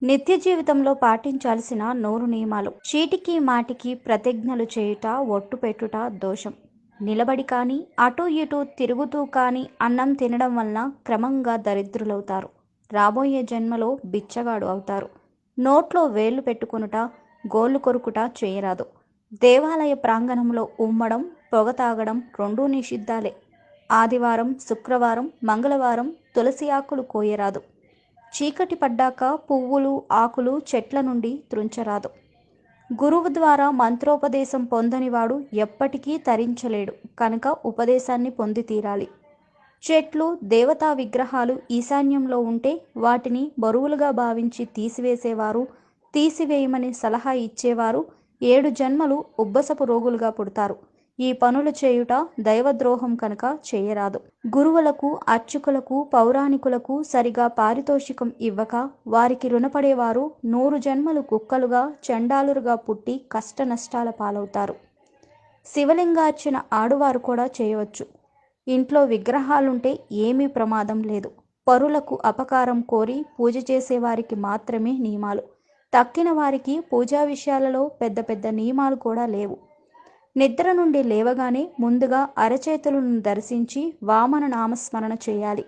నిత్య జీవితంలో పాటించాల్సిన 100 నియమాలు. చీటికి మాటికి ప్రతిజ్ఞలు చేయుట, ఒట్టు పెట్టుట దోషం. నిలబడి కానీ, అటూ ఇటూ తిరుగుతూ కానీ అన్నం తినడం వలన క్రమంగా దరిద్రులవుతారు. రాబోయే జన్మలో బిచ్చగాడు అవుతారు. నోట్లో వేళ్లు పెట్టుకొనుట, గోళ్లు కొరుకుట చేయరాదు. దేవాలయ ప్రాంగణంలో ఉమ్మడం, పొగ తాగడం రెండూ నిషిద్ధాలే. ఆదివారం, శుక్రవారం, మంగళవారం తులసి ఆకులు కోయరాదు. చీకటి పడ్డాక పువ్వులు, ఆకులు చెట్ల నుండి త్రుంచరాదు. గురువు ద్వారా మంత్రోపదేశం పొందనివాడు ఎప్పటికీ తరించలేడు కనుక ఉపదేశాన్ని పొంది తీరాలి. చెట్లు, దేవతా విగ్రహాలు ఈశాన్యంలో ఉంటే వాటిని బరువులుగా భావించి తీసివేసేవారు, తీసివేయమని సలహా ఇచ్చేవారు 7 జన్మలు ఉబ్బసపు రోగులుగా పుడతారు. ఈ పనులు చేయుట దైవద్రోహం కనుక చేయరాదు. గురువులకు, అర్చకులకు, పౌరాణికులకు సరిగా పారితోషికం ఇవ్వక వారికి రుణపడేవారు 100 జన్మలు కుక్కలుగా, చండాలురుగా పుట్టి కష్ట నష్టాల పాలవుతారు. శివలింగార్చన ఆడువారు కూడా చేయవచ్చు. ఇంట్లో విగ్రహాలుంటే ఏమీ ప్రమాదం లేదు. పరులకు అపకారం కోరి పూజ చేసేవారికి మాత్రమే నియమాలు. తక్కిన వారికి పూజా విషయాలలో పెద్ద పెద్ద నియమాలు కూడా లేవు. నిద్ర నుండి లేవగానే ముందుగా అరచేతులను దర్శించి వామన నామస్మరణ చేయాలి.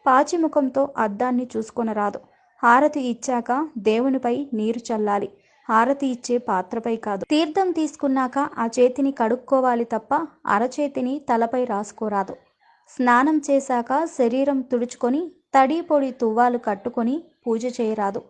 పాచిముఖంతో అద్దాన్ని చూసుకొనరాదు. హారతి ఇచ్చాక దేవునిపై నీరు చల్లాలి. హారతి ఇచ్చే పాత్రపై కాదు. తీర్థం తీసుకున్నాక ఆ చేతిని కడుక్కోవాలి తప్ప అరచేతిని తలపై రాసుకోరాదు. స్నానం చేశాక శరీరం తుడుచుకొని తడి పొడి తువ్వాలు కట్టుకొని పూజ చేయరాదు.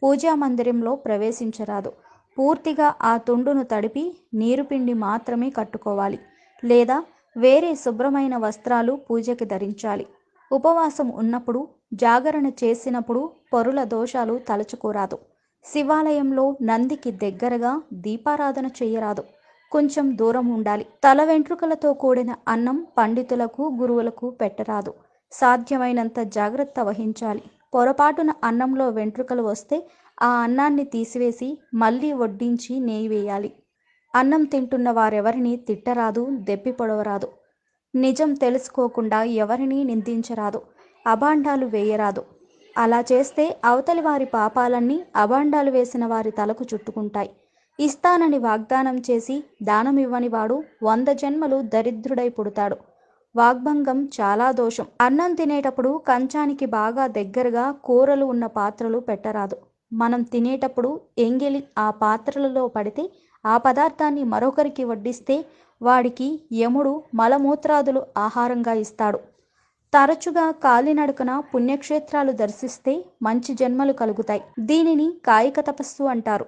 పూజా మందిరంలో ప్రవేశించరాదు. పూర్తిగా ఆ తుండును తడిపి నీరు పిండి మాత్రమే కట్టుకోవాలి. లేదా వేరే శుభ్రమైన వస్త్రాలు పూజకి ధరించాలి. ఉపవాసం ఉన్నప్పుడు, జాగరణ చేసినప్పుడు పరుల దోషాలు తలచుకోరాదు. శివాలయంలో నందికి దగ్గరగా దీపారాధన చేయరాదు. కొంచెం దూరం ఉండాలి. తల వెంట్రుకలతో కూడిన అన్నం పండితులకు, గురువులకు పెట్టరాదు. సాధ్యమైనంత జాగ్రత్త వహించాలి. పొరపాటున అన్నంలో వెంట్రుకలు వస్తే ఆ అన్నాన్ని తీసివేసి మళ్ళీ వడ్డించి నెయ్యి వేయాలి. అన్నం తింటున్న వారెవరిని తిట్టరాదు, దెప్పి పొడవరాదు. నిజం తెలుసుకోకుండా ఎవరినీ నిందించరాదు. అభాండాలు వేయరాదు. అలా చేస్తే అవతలి వారి పాపాలన్నీ అభాండాలు వేసిన వారి తలకు చుట్టుకుంటాయి. ఇస్తానని వాగ్దానం చేసి దానమివ్వని వాడు 100 జన్మలు దరిద్రుడై పుడతాడు. వాగ్భంగం చాలా దోషం. అన్నం తినేటప్పుడు కంచానికి బాగా దగ్గరగా కూరలు ఉన్న పాత్రలు పెట్టరాదు. మనం తినేటప్పుడు ఎంగిలి ఆ పాత్రలలో పడితే ఆ పదార్థాన్ని మరొకరికి వడ్డిస్తే వాడికి యముడు మలమూత్రాదులు ఆహారంగా ఇస్తాడు. తరచుగా కాలినడకన పుణ్యక్షేత్రాలు దర్శిస్తే మంచి జన్మలు కలుగుతాయి. దీనిని కాయిక తపస్సు అంటారు.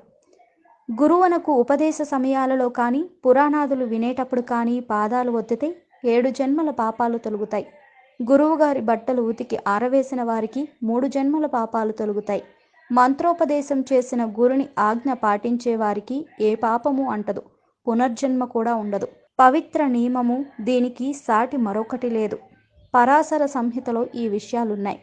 గురువునకు ఉపదేశ సమయాలలో కానీ, పురాణాదులు వినేటప్పుడు కానీ పాదాలు ఒత్తితే 7 జన్మల పాపాలు తొలగుతాయి. గురువుగారి బట్టలు ఉతికి ఆరవేసిన వారికి 3 జన్మల పాపాలు తొలగుతాయి. మంత్రోపదేశం చేసిన గురుని ఆజ్ఞ పాటించే వారికి ఏ పాపము అంటదు, పునర్జన్మ కూడా ఉండదు. పవిత్ర నియమము, దీనికి సాటి మరొకటి లేదు. పరాశర సంహితలో ఈ విషయాలున్నాయి.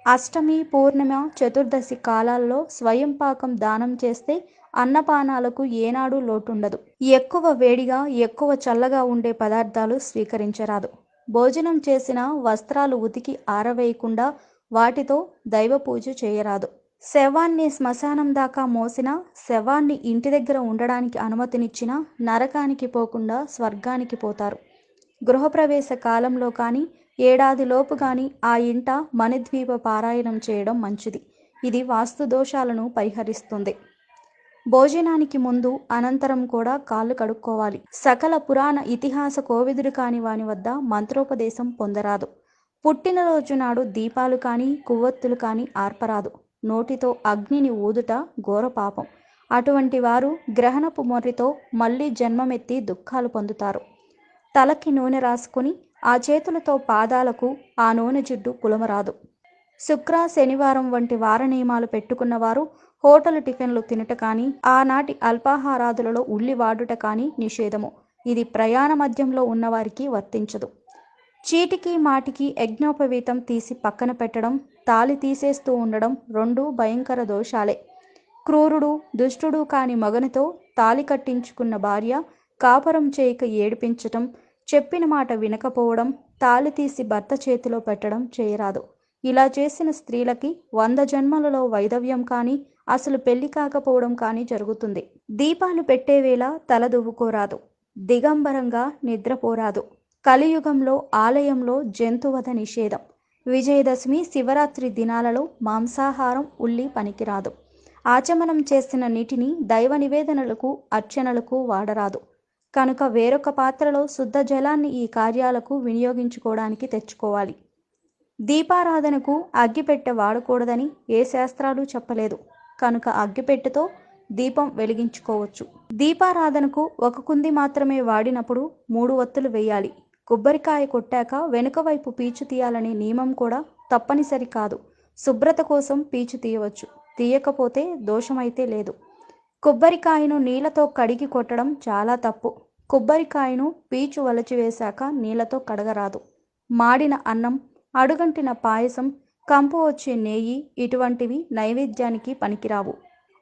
అష్టమి, పూర్ణిమ, చతుర్దశి కాలాల్లో స్వయం పాకం దానం చేస్తే అన్నపానాలకు ఏనాడు లోటుండదు. ఎక్కువ వేడిగా, ఎక్కువ చల్లగా ఉండే పదార్థాలు స్వీకరించరాదు. భోజనం చేసిన వస్త్రాలు ఉతికి ఆరవేయకుండా వాటితో దైవ పూజ చేయరాదు. శవాన్ని శ్మశానం దాకా మోసిన, శవాన్ని ఇంటి దగ్గర ఉండడానికి అనుమతినిచ్చినా నరకానికి పోకుండా స్వర్గానికి పోతారు. గృహప్రవేశ కాలంలో కానీ, ఏడాదిలోపు కానీ ఆ ఇంట మణిద్వీప పారాయణం చేయడం మంచిది. ఇది వాస్తు దోషాలను పరిహరిస్తుంది. భోజనానికి ముందు, అనంతరం కూడా కాళ్ళు కడుక్కోవాలి. సకల పురాణ ఇతిహాస కోవిదుడు కాని వాని వద్ద మంత్రోపదేశం పొందరాదు. పుట్టినరోజు నాడు దీపాలు కానీ, కొవ్వొత్తులు కానీ ఆర్పరాదు. నోటితో అగ్నిని ఊదుట ఘోర పాపం. అటువంటి వారు గ్రహణపు మొర్రితో మళ్ళీ జన్మమెత్తి దుఃఖాలు పొందుతారు. తలకి నూనె రాసుకుని ఆ చేతులతో పాదాలకు ఆ నూనె జిడ్డు పులమరాదు. శుక్ర, శనివారం వంటి వార నియమాలు పెట్టుకున్నవారు హోటలు టిఫిన్లు తినట కానీ, ఆనాటి అల్పాహారాదులలో ఉల్లి వాడుట కానీ నిషేధము. ఇది ప్రయాణ మధ్యంలో ఉన్నవారికి వర్తించదు. చీటికి మాటికి యజ్ఞోపవీతం తీసి పక్కన పెట్టడం, తాళి తీసేస్తూ ఉండడం రెండూ భయంకర దోషాలే. క్రూరుడు, దుష్టుడు కాని మగనితో తాళి కట్టించుకున్న భార్య కాపురం చేయక ఏడిపించటం, చెప్పిన మాట వినకపోవడం, తాళి తీసి భర్త చేతిలో పెట్టడం చేయరాదు. ఇలా చేసిన స్త్రీలకి 100 జన్మలలో వైధవ్యం కానీ, అసలు పెళ్లి కాకపోవడం కానీ జరుగుతుంది. దీపాలు పెట్టే వేళ తల దువ్వుకోరాదు, దిగంబరంగా నిద్రపోరాదు. కలియుగంలో ఆలయంలో జంతువధ నిషేధం. విజయదశమి, శివరాత్రి దినాలలో మాంసాహారం, ఉల్లి పనికిరాదు. ఆచమనం చేసిన నీటిని దైవ నివేదనలకు, అర్చనలకు వాడరాదు. కనుక వేరొక పాత్రలో శుద్ధ జలాన్ని ఈ కార్యాలకు వినియోగించుకోవడానికి తెచ్చుకోవాలి. దీపారాధనకు అగ్గిపెట్టె వాడకూడదని ఏ శాస్త్రాలు చెప్పలేదు. కనుక అగ్గిపెట్టెతో దీపం వెలిగించుకోవచ్చు. దీపారాధనకు ఒక కుంది మాత్రమే వాడినప్పుడు 3 ఒత్తులు వేయాలి. కొబ్బరికాయ కొట్టాక వెనుక వైపు పీచు తీయాలనే నియమం కూడా తప్పనిసరి కాదు. శుభ్రత కోసం పీచు తీయవచ్చు, తీయకపోతే దోషమైతే లేదు. కొబ్బరికాయను నీళ్లతో కడిగి కొట్టడం చాలా తప్పు. కొబ్బరికాయను పీచు వలచివేశాక నీళ్లతో కడగరాదు. మాడిన అన్నం, అడుగంటిన పాయసం, కంపు వచ్చే నెయ్యి ఇటువంటివి నైవేద్యానికి పనికిరావు.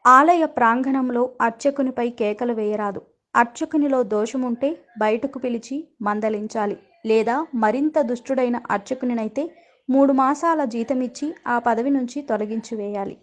ఆలయ ప్రాంగణంలో అర్చకునిపై కేకలు వేయరాదు. అర్చకునిలో దోషముంటే బయటకు పిలిచి మందలించాలి. లేదా మరింత దుష్టుడైన అర్చకునినైతే 3 మాసాల జీతమిచ్చి ఆ పదవి నుంచి తొలగించి వేయాలి.